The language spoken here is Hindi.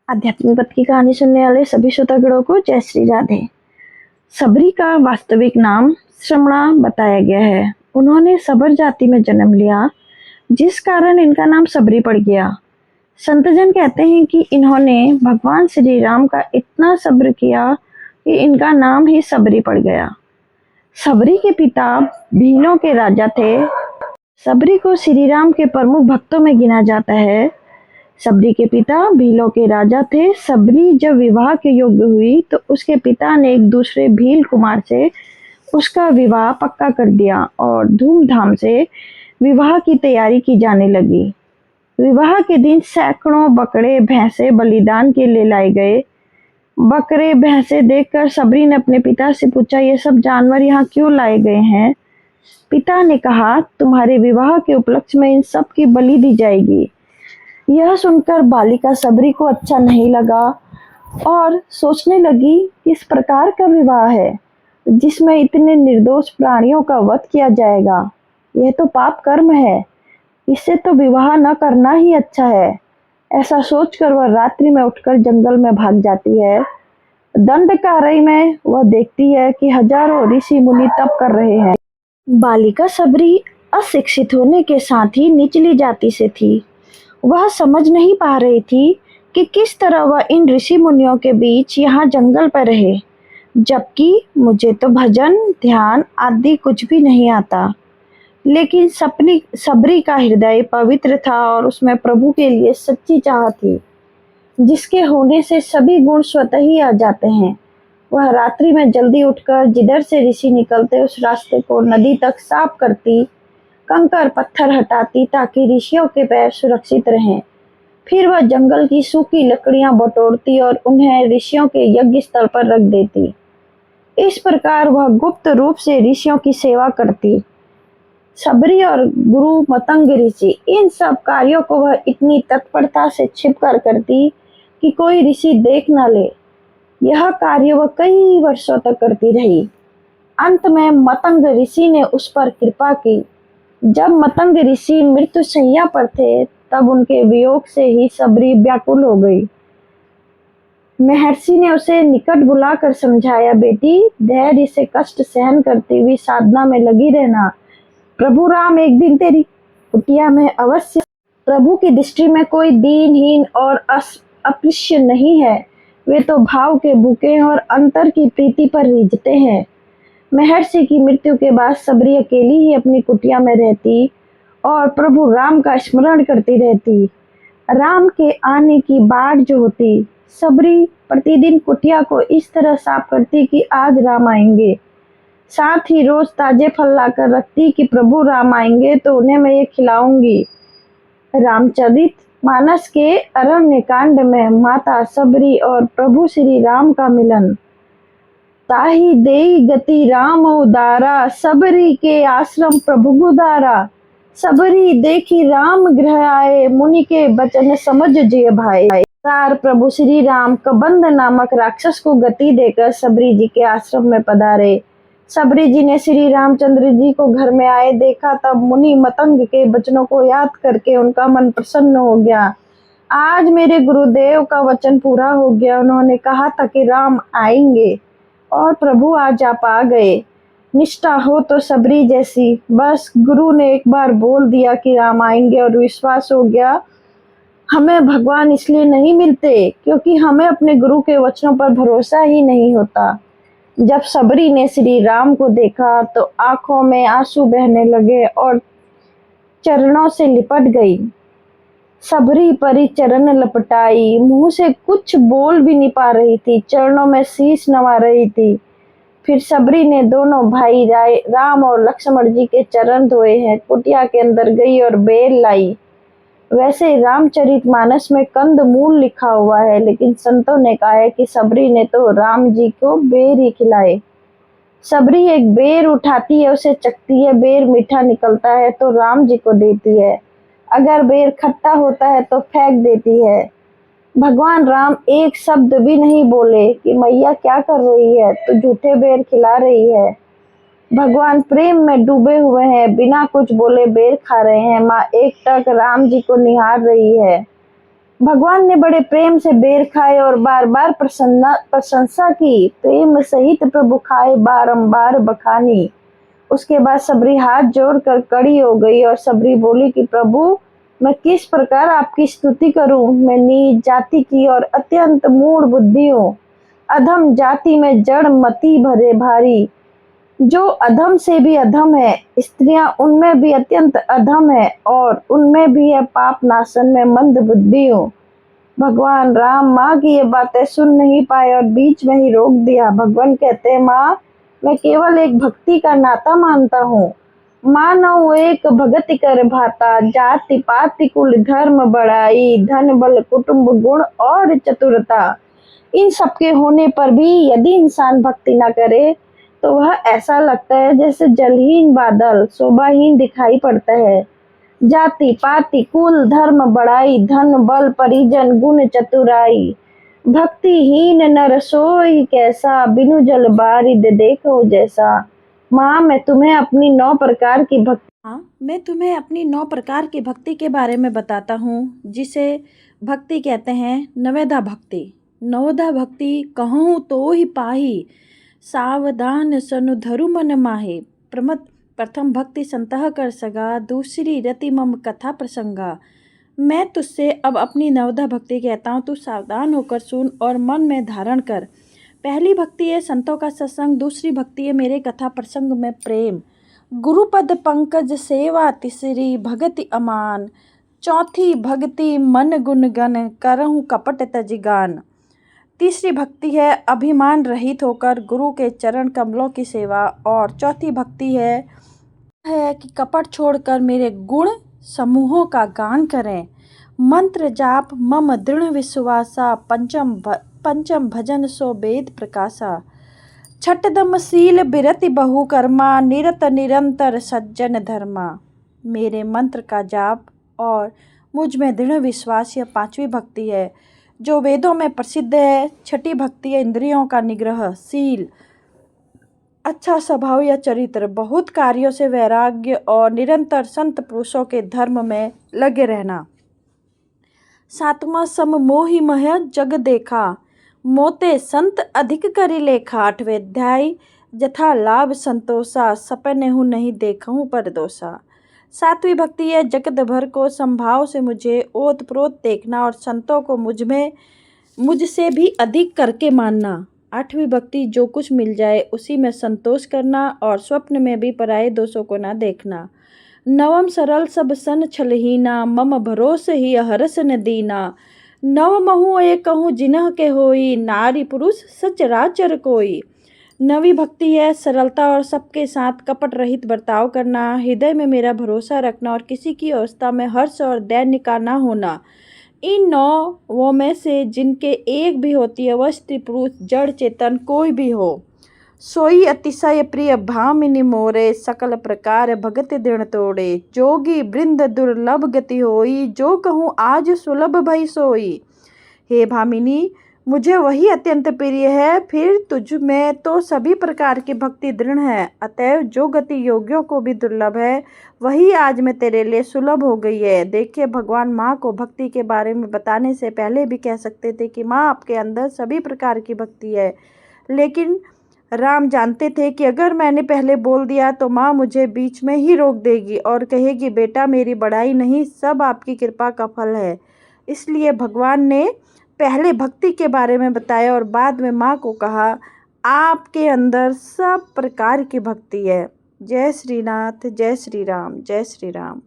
आध्यात्मिक पथ की कहानी सुनने वाले सभी श्रोतागणों को जय श्री राधे। सबरी का वास्तविक नाम श्रमणा बताया गया है। उन्होंने सबर जाति में जन्म लिया, जिस कारण इनका नाम सबरी पड़ गया। संतजन कहते हैं कि इन्होंने भगवान श्री राम का इतना सब्र किया कि इनका नाम ही सबरी पड़ गया। सबरी के पिता भीलों के राजा थे। सबरी को श्री राम के प्रमुख भक्तों में गिना जाता है। सबरी के पिता भीलों के राजा थे। सबरी जब विवाह के योग्य हुई तो उसके पिता ने एक दूसरे भील कुमार से उसका विवाह पक्का कर दिया और धूमधाम से विवाह की तैयारी की जाने लगी। विवाह के दिन सैकड़ों बकरे भैंसे बलिदान के लिए लाए गए। बकरे भैंसे देखकर सबरी ने अपने पिता से पूछा, ये सब जानवर यहाँ क्यों लाए गए हैं? पिता ने कहा, तुम्हारे विवाह के उपलक्ष्य में इन सब की बलि दी जाएगी। यह सुनकर बालिका सबरी को अच्छा नहीं लगा और सोचने लगी कि इस प्रकार का विवाह है जिसमें इतने निर्दोष प्राणियों का वध किया जाएगा। यह तो पाप कर्म है, इससे तो विवाह न करना ही अच्छा है। ऐसा सोचकर वह रात्रि में उठकर जंगल में भाग जाती है। दंडकारण्य में वह देखती है कि हजारों ऋषि मुनि तप कर रहे हैं। बालिका सबरी अशिक्षित होने के साथ ही निचली जाति से थी। वह समझ नहीं पा रही थी कि किस तरह वह इन ऋषि मुनियों के बीच यहाँ जंगल पर रहे, जबकि मुझे तो भजन ध्यान आदि कुछ भी नहीं आता। लेकिन सबरी का हृदय पवित्र था और उसमें प्रभु के लिए सच्ची चाह थी, जिसके होने से सभी गुण स्वतः ही आ जाते हैं। वह रात्रि में जल्दी उठकर जिधर से ऋषि निकलते उस रास्ते को नदी तक साफ करती, कंकर पत्थर हटाती ताकि ऋषियों के पैर सुरक्षित रहें। फिर वह जंगल की सूखी लकड़ियां बटोरती और उन्हें ऋषियों के यज्ञ स्थल पर रख देती। इस प्रकार वह गुप्त रूप से ऋषियों की सेवा करती। सबरी और गुरु मतंग ऋषि, इन सब कार्यों को वह इतनी तत्परता से छिपकर करती कि कोई ऋषि देख न ले। यह कार्य वह कई वर्षों तक करती रही। अंत में मतंग ऋषि ने उस पर कृपा की। जब मतंग ऋषि मृत्यु शैया पर थे तब उनके वियोग से ही सबरी व्याकुल हो गई। महर्षि ने उसे निकट बुलाकर समझाया, बेटी धैर्य से कष्ट सहन करती हुई साधना में लगी रहना। प्रभु राम एक दिन तेरी कुटिया में अवश्य। प्रभु की दृष्टि में कोई दीनहीन और अस्पृश्य नहीं है। वे तो भाव के भूखे हैं और अंतर की प्रीति पर रिझते हैं। महर्षि की मृत्यु के बाद सबरी अकेली ही अपनी कुटिया में रहती और प्रभु राम का स्मरण करती रहती। राम के आने की बाट जो होती, सबरी प्रतिदिन कुटिया को इस तरह साफ करती कि आज राम आएंगे। साथ ही रोज ताजे फल लाकर रखती कि प्रभु राम आएंगे तो उन्हें मैं ये खिलाऊंगी। रामचरित मानस के अरण्य कांड में माता सबरी और प्रभु श्री राम का मिलन। ताही देई गति राम उदारा, सबरी के आश्रम प्रभु गुदारा। सबरी देखी राम गृह आए, मुनि के बचन समझ जिय भाई। तार प्रभु श्री राम कबंध नामक राक्षस को गति देकर सबरी जी के आश्रम में पधारे। सबरी जी ने श्री रामचंद्र जी को घर में आए देखा, तब मुनि मतंग के वचनों को याद करके उनका मन प्रसन्न हो गया। आज मेरे गुरुदेव का वचन पूरा हो गया। उन्होंने कहा था कि राम आएंगे और प्रभु आज आप आ गए। निष्ठा हो तो सबरी जैसी। बस गुरु ने एक बार बोल दिया कि राम आएंगे और विश्वास हो गया। हमें भगवान इसलिए नहीं मिलते क्योंकि हमें अपने गुरु के वचनों पर भरोसा ही नहीं होता। जब सबरी ने श्री राम को देखा तो आंखों में आंसू बहने लगे और चरणों से लिपट गई। सबरी परी चरण लपटाई, मुंह से कुछ बोल भी नहीं पा रही थी, चरणों में शीश नवा रही थी। फिर सबरी ने दोनों भाई राम और लक्ष्मण जी के चरण धोए हैं, कुटिया के अंदर गई और बेल लाई। वैसे रामचरितमानस में कंद मूल लिखा हुआ है, लेकिन संतों ने कहा है कि सबरी ने तो राम जी को बेर ही खिलाए। सबरी एक बेर उठाती है, उसे चखती है, बेर मीठा निकलता है तो राम जी को देती है। अगर बेर खट्टा होता है तो फेंक देती है। भगवान राम एक शब्द भी नहीं बोले कि मैया क्या कर रही है, तो झूठे बेर खिला रही है। भगवान प्रेम में डूबे हुए हैं, बिना कुछ बोले बेर खा रहे हैं। माँ एक टक राम जी को निहार रही है। भगवान ने बड़े प्रेम से बेर खाए और बार बार प्रशंसा की। प्रेम सहित प्रभु खाए बारंबार बखानी। उसके बाद सबरी हाथ जोड़कर कड़ी हो गई और सबरी बोली कि प्रभु, मैं किस प्रकार आपकी स्तुति करूं। मैं नीच जाति की और अत्यंत मूढ़ बुद्धि हूँ। अधम जाति में जड़ मति भरे भारी, जो अधम से भी अधम है। स्त्रियां उनमें भी अत्यंत अधम है और उनमें भी है पाप नाशन में मंद बुद्धि हूँ। भगवान राम माँ की ये बातें सुन नहीं पाए और बीच में ही रोक दिया। भगवान कहते हैं, माँ, मैं केवल एक भक्ति का नाता मानता हूँ। मानव एक भगति कर भाता, जाति पाति कुल धर्म बढ़ाई, धन बल कुटुंब गुण और चतुरता। इन सबके होने पर भी यदि इंसान भक्ति न करे तो वह ऐसा लगता है जैसे जलहीन बादल शोभाहीन दिखाई पड़ता है। जाति पाति कुल धर्म बड़ाई, धन बल परिजन गुण चतुराई, भक्तिहीन नर सोई कैसा, बिनु जल बारिद देखो जैसा। माँ, मैं तुम्हें अपनी 9 प्रकार की भक्ति के बारे में बताता हूँ, जिसे भक्ति कहते हैं। नवेदा भक्ति। नवदा भक्ति कहूँ तो ही पाही, सावधान सनु धरु मन माहे। प्रथम भक्ति संतह कर सगा, दूसरी रति मम कथा प्रसंगा। मैं तुझसे अब अपनी नवदा भक्ति कहता हूँ, तू सावधान होकर सुन और मन में धारण कर। पहली भक्ति है संतों का सत्संग, दूसरी भक्ति है मेरे कथा प्रसंग में प्रेम, गुरुपद पंकज सेवा तीसरी भगति अमान, चौथी भक्ति मन गुण गण करहूँ कपट तजिगान। तीसरी भक्ति है अभिमान रहित होकर गुरु के चरण कमलों की सेवा, और चौथी भक्ति है कि कपट छोड़कर मेरे गुण समूहों का गान करें। मंत्र जाप मम दृढ़ विश्वासा, पंचम भजन सो वेद प्रकाशा। छठदम शील बिरति बहुकर्मा, निरत निरंतर सज्जन धर्मा। मेरे मंत्र का जाप और मुझ में दृढ़ विश्वास, यह 5वीं भक्ति है जो वेदों में प्रसिद्ध है। छठी भक्ति है इंद्रियों का निग्रह, शील, अच्छा स्वभाव या चरित्र, बहुत कार्यों से वैराग्य और निरंतर संत पुरुषों के धर्म में लगे रहना। 7वां सम मोहि मह जग देखा, मोते संत अधिक करी लेखा। 8वें अध्याय जथा लाभ संतोषा, सपने हूँ नहीं देखूँ पर दोषा। 7वीं भक्ति है जगत भर को संभाव से मुझे ओत प्रोत देखना और संतों को मुझसे भी अधिक करके मानना। 8वीं भक्ति जो कुछ मिल जाए उसी में संतोष करना और स्वप्न में भी पराये दोषों को ना देखना। 9वां सरल सब सन छलहीना, मम भरोस ही हरस न दीना। 9वां एक कहूँ जिन्ह के होई, नारी पुरुष सचराचर कोई। 9वीं भक्ति है सरलता और सबके साथ कपट रहित बर्ताव करना, हृदय में मेरा भरोसा रखना और किसी की अवस्था में हर्ष और दैन्य का ना होना। इन 9 में से जिनके एक भी होती है, वह स्त्री पुरुष जड़ चेतन कोई भी हो, सोई अतिशय प्रिय भामिनी मोरे, सकल प्रकार भगत दृढ़ तोड़े। जोगी वृंद दुर्लभ गति होई, जो कहूँ आज सुलभ भई सोई। हे भामिनी, मुझे वही अत्यंत प्रिय है, फिर तुझ में तो सभी प्रकार की भक्ति दृढ़ है। अतएव जो गति योगियों को भी दुर्लभ है, वही आज में तेरे लिए सुलभ हो गई है। देखिए, भगवान माँ को भक्ति के बारे में बताने से पहले भी कह सकते थे कि माँ, आपके अंदर सभी प्रकार की भक्ति है, लेकिन राम जानते थे कि अगर मैंने पहले बोल दिया तो माँ मुझे बीच में ही रोक देगी और कहेगी, बेटा मेरी बड़ाई नहीं, सब आपकी कृपा का फल है। इसलिए भगवान ने पहले भक्ति के बारे में बताया और बाद में माँ को कहा, आपके अंदर सब प्रकार की भक्ति है। जय श्री नाथ, जय श्री राम, जय श्री राम।